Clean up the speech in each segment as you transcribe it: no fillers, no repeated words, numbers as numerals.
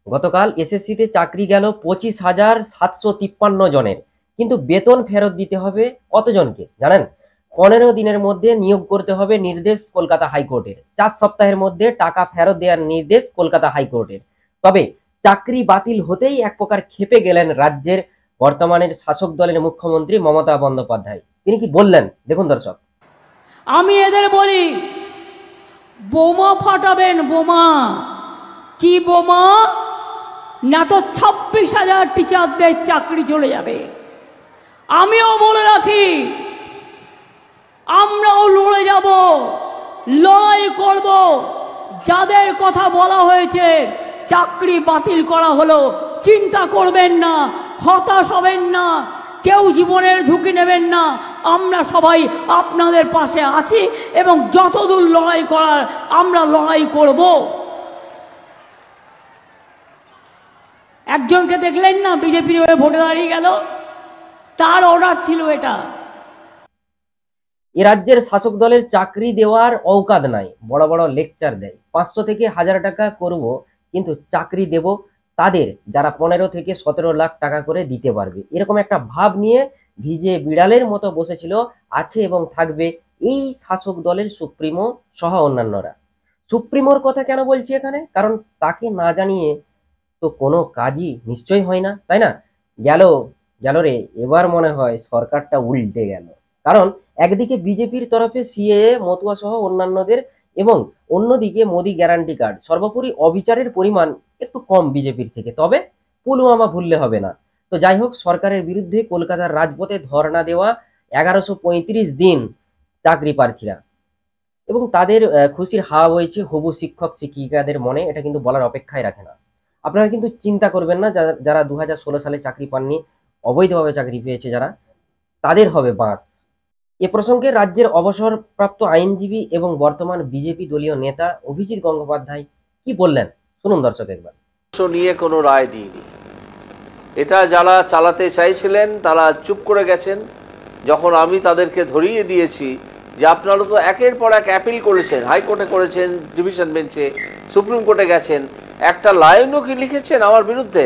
গতকাল এসএসসিতে চাকরি গেল 25,753 জনের, কিন্তু বেতন ফেরত দিতে হবে কতজনকে জানেন? 15 দিনের মধ্যে নিয়োগ করতে হবে নির্দেশ কলকাতা হাইকোর্টের। 4 সপ্তাহের মধ্যে টাকা ফেরত দেওয়ার নির্দেশ কলকাতা হাইকোর্টের। তবে চাকরি বাতিল হতেই এক প্রকার ক্ষেপে গেলেন রাজ্যের বর্তমানের শাসক দলের মুখ্যমন্ত্রী মমতা বন্দ্যোপাধ্যায়। তিনি কি বললেন দেখুন দর্শক। আমি এদের বলি, বোমা ফাটাবেন, বোমা। কি বোমা? না তো 26,000 টিচারদের চাকরি চলে যাবে। আমিও বলে রাখি, আমরাও লড়ে যাব, লড়াই করব। যাদের কথা বলা হয়েছে চাকরি বাতিল করা হলো, চিন্তা করবেন না, হতাশ হবেন না, কেউ জীবনের ঝুঁকি নেবেন না। আমরা সবাই আপনাদের পাশে আছি এবং যতদূর লড়াই করার আমরা লড়াই করব। একজনকে দেখলেন না, বিজেপির হয়ে ভোটে দাঁড়িয়ে গেল, তার অর্ডার ছিল এটা। এ রাজ্যের শাসক দলের চাকরি দেওয়ার অওকাদ নাই, বড় বড় লেকচার দেয়। 500 থেকে 1000 টাকা করব, কিন্তু চাকরি দেব তাদের যারা 15 থেকে 17 লাখ টাকা করে দিতে পারবে। এরকম একটা ভাব নিয়ে ভিজে বিড়ালের মতো বসেছিল, আছে এবং থাকবে এই শাসক দলের সুপ্রিমো সহ অন্যান্যরা। সুপ্রিমোর কথা কেন বলছি এখানে? কারণ তাকে না জানিয়ে তো কোনো কাজই নিশ্চয়ই হয় না, তাই না? গেল গেল রে, এবার মনে হয় সরকারটা উল্টে গেল। কারণ একদিকে বিজেপির তরফে সিএএ, মতুয়া সহ অন্যান্যদের, এবং অন্যদিকে মোদি গ্যারান্টি কার্ড। সর্বোপরি অবিচারের পরিমাণ একটু কম বিজেপির থেকে, তবে পুলওয়ামা ভুললে হবে না। তো যাই হোক, সরকারের বিরুদ্ধে কলকাতার রাজপথে ধর্ণা দেওয়া 1135 দিন চাকরি প্রার্থীরা, এবং তাদের খুশির হাওয়া বইছে হবু শিক্ষক শিক্ষিকাদের মনে, এটা কিন্তু বলার অপেক্ষায় রাখে না। আপনারা কিন্তু চিন্তা করবেন না, যারা 2016 সালে চাকরি পাননি, অবৈধভাবে চাকরি পেয়েছে যারা, তাদের হবে বাঁশ। এ প্রসঙ্গে রাজ্যের অবসরপ্রাপ্ত আইনজীবী এবং বর্তমান বিজেপি দলীয় নেতা অভিজিৎ গঙ্গোপাধ্যায় কি বললেন শুনুন দর্শক একবার। নিয়ে কোনো রায় দিইনি, এটা যারা চালাতে চাইছিলেন তারা চুপ করে গেছেন। যখন আমি তাদেরকে ধরিয়ে দিয়েছি যে আপনারা তো একের পর এক অ্যাপিল করেছেন, হাইকোর্টে করেছেন, ডিভিশন বেঞ্চে, সুপ্রিম কোর্টে গেছেন, একটা লাইনও কি লিখেছেন আমার বিরুদ্ধে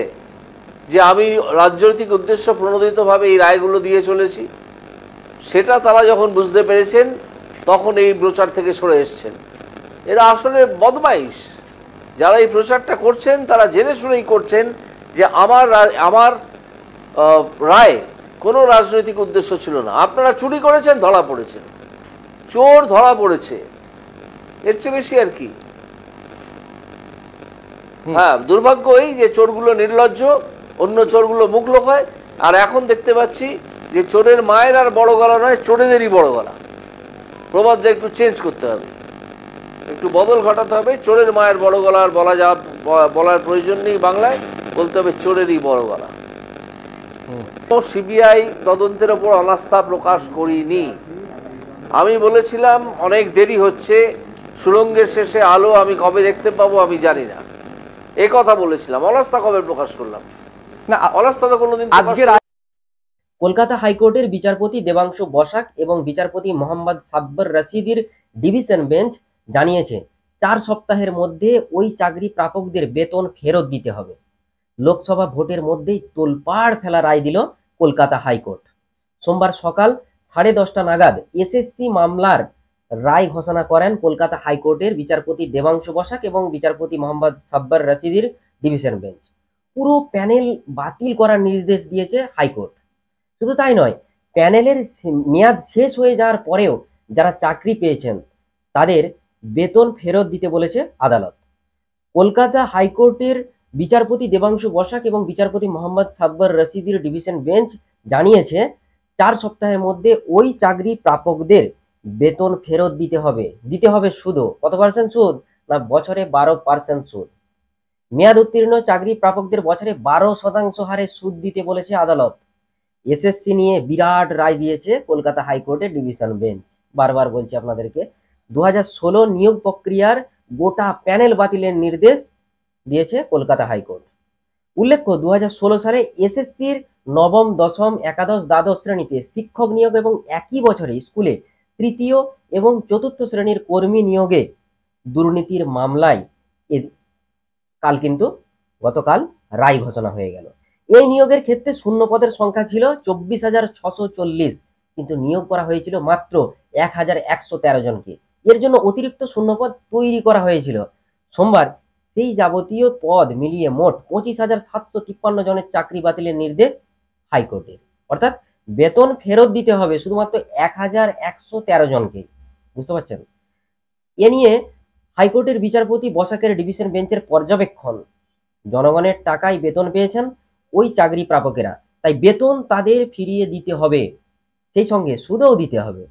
যে আমি রাজনৈতিক উদ্দেশ্য প্রণোদিতভাবে এই রায়গুলো দিয়ে চলেছি? সেটা তারা যখন বুঝতে পেরেছেন তখন এই প্রচার থেকে সরে এসছেন। এরা আসলে বদমাইশ। যারা এই প্রচারটা করছেন তারা জেনে শুনেই করছেন যে আমার রায় কোনো রাজনৈতিক উদ্দেশ্য ছিল না। আপনারা চুরি করেছেন, ধরা পড়েছেন, চোর ধরা পড়েছে, এর চেয়ে বেশি আর কি? হ্যাঁ, দুর্ভাগ্য এই যে চোরগুলো নির্লজ্জ, অন্য চোরগুলো মুখ লোকায়। আর এখন দেখতে পাচ্ছি যে চোরের মায়ের আর বড় গলা নয়, চোরেদেরই বড় গলা। প্রবাদটা একটু চেঞ্জ করতে হবে, একটু বদল ঘটাতে হবে। চোরের মায়ের বড় গলা আর বলার প্রয়োজন নেই, বাংলায় বলতে হবে চোরেরই বড় গলা। সিবিআই তদন্তের ওপর অনাস্থা প্রকাশ করিনি। আমি বলেছিলাম অনেক দেরি হচ্ছে, সুড়ঙ্গের শেষে আলো আমি কবে দেখতে পাবো আমি জানি না, এ কথা বলেছিলাম। অনাস্থা কবে প্রকাশ করলাম? না, অনাস্থা তো কোনোদিন। কলকাতা হাইকোর্টের বিচারপতি দেবাংশু বসাক এবং বিচারপতি মোহাম্মদ সাব্বর রশিদির ডিভিশন বেঞ্চ জানিয়েছে 4 সপ্তাহের মধ্যে ওই চাকরি প্রাপকদের বেতন ফেরত দিতে হবে। লোকসভা ভোটের মধ্যেই তোলপাড় ফেলা রায় দিল কলকাতা হাইকোর্ট। সোমবার সকাল 10:30 নাগাদ এসএসসি মামলার রায় ঘোষণা করেন কলকাতা হাইকোর্টের বিচারপতি দেবাংশু বসাক এবং বিচারপতি মোহাম্মদ সাব্বর রশিদির ডিভিশন বেঞ্চ। পুরো প্যানেল বাতিল করার নির্দেশ দিয়েছে হাইকোর্ট। শুধু তাই নয়, প্যানেলের মেয়াদ শেষ হয়ে যাওয়ার পরেও যারা চাকরি পেয়েছেন তাদের বেতন ফেরত দিতে বলেছে আদালত। কলকাতা হাইকোর্টের বিচারপতি দেবাংশু বসাক এবং বিচারপতি মোহাম্মদ সাব্বর রশিদির ডিভিশন বেঞ্চ জানিয়েছে 4 সপ্তাহের মধ্যে ওই চাকরি প্রাপকদের বেতন ফেরত দিতে হবে শুধু কত পার্সেন্ট সুদ? না, বছরে 12% সুদ। মেয়াদ উত্তীর্ণ চাকরি প্রাপকদের বছরে 12% হারে সুদ দিতে বলেছে আদালত। এসএসসি নিয়ে বিরাট রায় দিয়েছে কলকাতা হাইকোর্টের ডিভিশন বেঞ্চ। বারবার বলছি আপনাদেরকে, 2016 নিয়োগ প্রক্রিয়ার গোটা প্যানেল বাতিলের নির্দেশ দিয়েছে কলকাতা হাইকোর্ট। উল্লেখ্য, 2016 সালে এসএসসির নবম, দশম, একাদশ, দ্বাদশ শ্রেণীতে শিক্ষক নিয়োগ এবং একই বছরে স্কুলে তৃতীয় এবং চতুর্থ শ্রেণীর কর্মী নিয়োগে দুর্নীতির মামলায় কাল কিন্তু গতকাল রায় ঘোষণা হয়ে গেল। এই নিয়োগের ক্ষেত্রে শূন্য পদের সংখ্যা ছিল 24,640, কিন্তু নিয়োগ করা হয়েছিল মাত্র 1,113 জনকে। এর জন্য অতিরিক্ত শূন্যপদ তৈরি করা হয়েছিল। সোমবার সেই যাবতীয় পদ মিলিয়ে মোট 25,753 জনের চাকরি বাতিলের নির্দেশ হাইকোর্টের। অর্থাৎ বেতন ফেরত দিতে হবে শুধুমাত্র 1,113 জনকে। বুঝতে পারছেন? এ নিয়ে হাইকোর্টের বিচারপতি বসাকের ডিভিশন বেঞ্চের পর্যবেক্ষণ, জনগণের টাকায় বেতন পেয়েছেন ওই চাকরি প্রাপকেরা, তাই বেতন তাদের ফিরিয়ে দিতে হবে, সেই সঙ্গে সুদও দিতে হবে।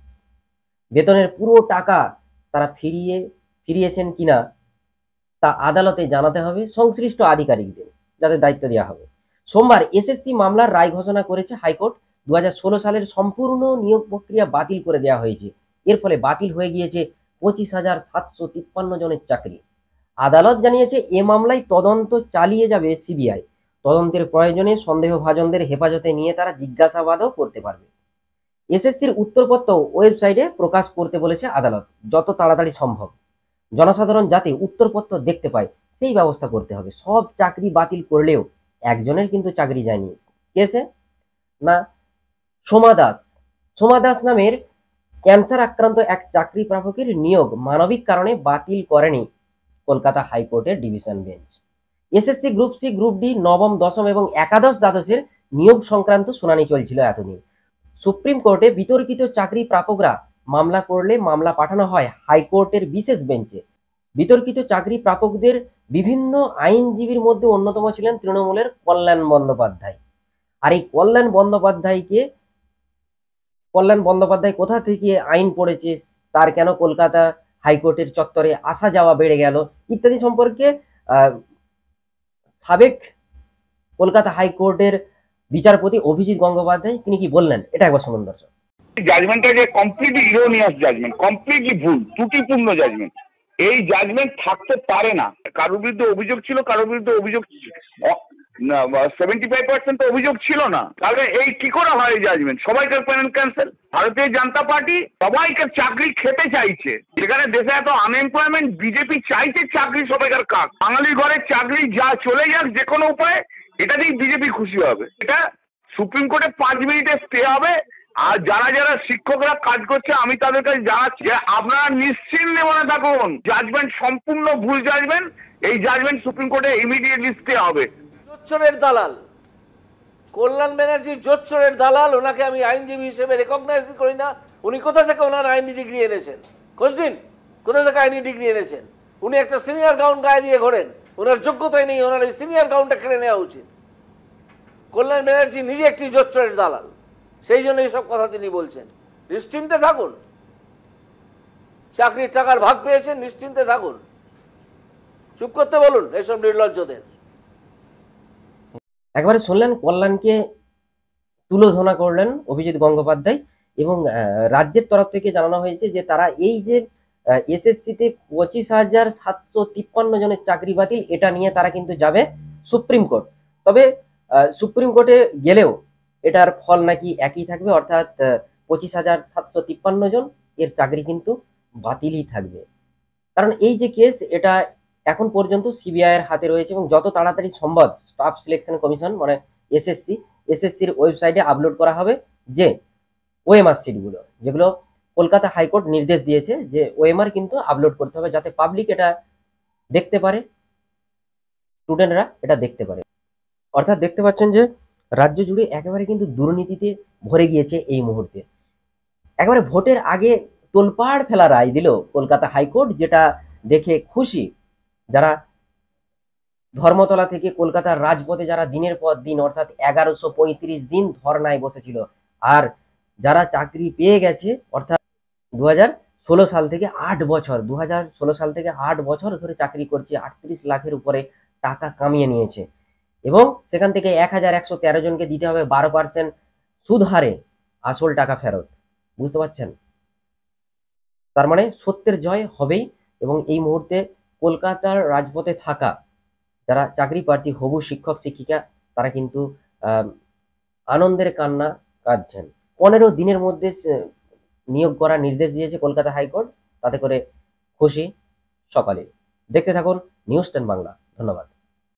বেতনের পুরো টাকা তারা ফিরিয়েছেন কিনা তা আদালতে জানাতে হবে সংশ্লিষ্ট আধিকারিকদের, যাদের দায়িত্ব দেওয়া হবে। সোমবার এসএসসি মামলার রায় ঘোষণা করেছে হাইকোর্ট। 2016 সালের সম্পূর্ণ নিয়োগ প্রক্রিয়া বাতিল করে দেওয়া হয়েছে। এর ফলে বাতিল হয়ে গিয়েছে 25,753 জনের চাকরি। আদালত জানিয়েছে এ মামলায় তদন্ত চালিয়ে যাবে সিবিআই। তদন্তের প্রয়োজনে সন্দেহভাজনদের হেফাজতে নিয়ে তারা জিজ্ঞাসাবাদও করতে পারবে। এসএসসির উত্তরপত্র ওয়েবসাইটে প্রকাশ করতে বলেছে আদালত, যত তাড়াতাড়ি সম্ভব। জনসাধারণ যাতে উত্তরপত্র দেখতে পায় সেই ব্যবস্থা করতে হবে। সব চাকরি বাতিল করলেও একজনের কিন্তু চাকরি যায়নি। কেসে না সোমা দাস নামের ক্যান্সার আক্রান্ত এক চাকরি প্রাপকের নিয়োগ মানবিক কারণে বাতিল করেনি কলকাতা হাইকোর্টের division bench. SSC group C, group D, নবম, দশম এবং একাদশ দ্বাদশের নিয়োগ সংক্রান্ত শুনানি চলছিল এতদিন। সুপ্রিম কোর্টে বিতর্কিত চাকরি প্রাপকরা মামলা করলে মামলা পাঠানো হয় হাইকোর্টের বিশেষ বেঞ্চে। বিতর্কিত চাকরি প্রাপকদের বিভিন্ন আইনজীবীর মধ্যে অন্যতম ছিলেন তৃণমূলের কল্যাণ বন্দ্যোপাধ্যায়। আর এই কল্যাণ বন্দ্যোপাধ্যায় কোথা থেকে আইন পড়েছে, তার কেন কলকাতা হাইকোর্টের চত্বরে আসা যাওয়া বেড়ে গেল ইত্যাদি সম্পর্কে সাবেক কলকাতা হাইকোর্টের বিচারপতি অভিজিৎ গঙ্গোপাধ্যায় তিনি কি বললেন, এটা একবার শুনুন দর্শক। জাজমেন্টটা যে কমপ্লিটলি ইরোনিয়াস জাজমেন্ট, কমপ্লিটলি ভুল, ত্রুটিপূর্ণ জাজমেন্ট। এই জাজমেন্ট থাকতে পারে না। কারোর বিরুদ্ধে অভিযোগ ছিল, কারোর বিরুদ্ধে অভিযোগ 75% অভিযোগ ছিল না, তাহলে এই কি করে হয় এই জাজমেন্ট? সবাইকার প্যানেল ক্যান্সেল। ভারতীয় জনতা পার্টি সবাইকার চাকরি খেতে চাইছে। যেখানে দেশে এত আনএমপ্লয়মেন্ট, বিজেপি চাইছে চাকরি সবাইকার কাক। বাঙালি ঘরের চাকরি যা চলে যাক যে কোনো উপায়ে, এটাতেই বিজেপি খুশি হবে। এটা সুপ্রিম কোর্টে 5 মিনিটে স্টে হবে। আর যারা যারা শিক্ষকরা কাজ করছে আমি তাদের কাছে জানাচ্ছি যে আপনারা নিশ্চিন্তে মনে থাকুন, জাজমেন্ট সম্পূর্ণ ভুল জাজমেন্ট। এই জাজমেন্ট সুপ্রিম কোর্টে ইমিডিয়েটলি স্টে হবে। জোচ্চরের দালাল কল্যাণ ব্যানার্জি, জোচ্চরের দালাল। ওনাকে আমি আইনজীবী হিসেবে রেকগনাইজ করি না। উনি কোথা থেকে ওনার আইনি ডিগ্রি এনেছেন? খোঁজ দিন, কোথা থেকে আইনি ডিগ্রি এনেছেন। উনি একটা সিনিয়র গাউন গায়ে দিয়ে ঘোরেন, ওনার যোগ্যতাই নেই। ওনার এই সিনিয়র গাউনটা কেড়ে নেওয়া উচিত। কল্যাণ ব্যানার্জি নিজে একটি জোচ্চরের দালাল, সেই জন্য এইসব কথা তিনি বলছেন। নিশ্চিন্তে থাকুন, চাকরির টাকার ভাগ পেয়েছেন, নিশ্চিন্তে থাকুন। চুপ করতে বলুন এসব নির্লজ্জদের। একবারে শুনলেন কল্যাণকে তুলোধনা করলেন অভিজিৎ গঙ্গোপাধ্যায়। এবং রাজ্যের তরফ থেকে জানানো হয়েছে যে তারা এই যে এসএসসিতে 25,753 জনের চাকরি বাতিল, এটা নিয়ে তারা কিন্তু যাবে সুপ্রিম কোর্ট। তবে সুপ্রিম কোর্টে গেলেও এটার ফল নাকি একই থাকবে, অর্থাৎ 25,753 জন এর চাকরি কিন্তু বাতিলই থাকবে। কারণ এই যে কেস, এটা এখন পর্যন্ত সিবিআই এর হাতে রয়েছে এবং যত তাড়াতাড়ি সম্ভব স্টাফ সিলেকশন কমিশন মানে এসএসসির ওয়েবসাইটে আপলোড করা হবে যে ওএমআর শিটগুলো, যেগুলো কলকাতা হাইকোর্ট নির্দেশ দিয়েছে যে ওএমআর কিন্তু আপলোড করতে হবে, যাতে পাবলিক এটা দেখতে পারে, স্টুডেন্টরা এটা দেখতে পারে। অর্থাৎ দেখতে পাচ্ছেন যে রাজ্য জুড়ে একেবারে কিন্তু দুর্নীতিতে ভরে গিয়েছে এই মুহূর্তে। একেবারে ভোটের আগে তোলপাড় ফেলা রায় দিল কলকাতা হাইকোর্ট, যেটা দেখে খুশি যারা ধর্মতলা থেকে কলকাতার রাজপথে যারা দিনের পর দিন অর্থাৎ 1135 দিন ধর্নায় বসেছিল, আর যারা চাকরি পেয়ে গেছে অর্থাৎ 2016 সাল থেকে 8 বছর 2016 সাল থেকে 8 বছর ধরে চাকরি করছে, 38 লাখের উপরে টাকা কামিয়ে নিয়েছে এবং সেখান থেকে 1,113 জনকে দিতে হবে 12% সুদ হারে আসল টাকা ফেরত। বুঝতে পারছেন? তার মানে সত্যের জয় হবেই। এবং এই মুহূর্তে কলকাতার রাজপথে থাকা যারা চাকরি প্রার্থী হবু শিক্ষক শিক্ষিকা, তারা কিন্তু আনন্দের কান্না কাঁদছেন। 15 দিনের মধ্যে নিয়োগ করার নির্দেশ দিয়েছে কলকাতা হাইকোর্ট, তাতে করে খুশি সকালে। দেখতে থাকুন নিউজ 10 বাংলা। ধন্যবাদ।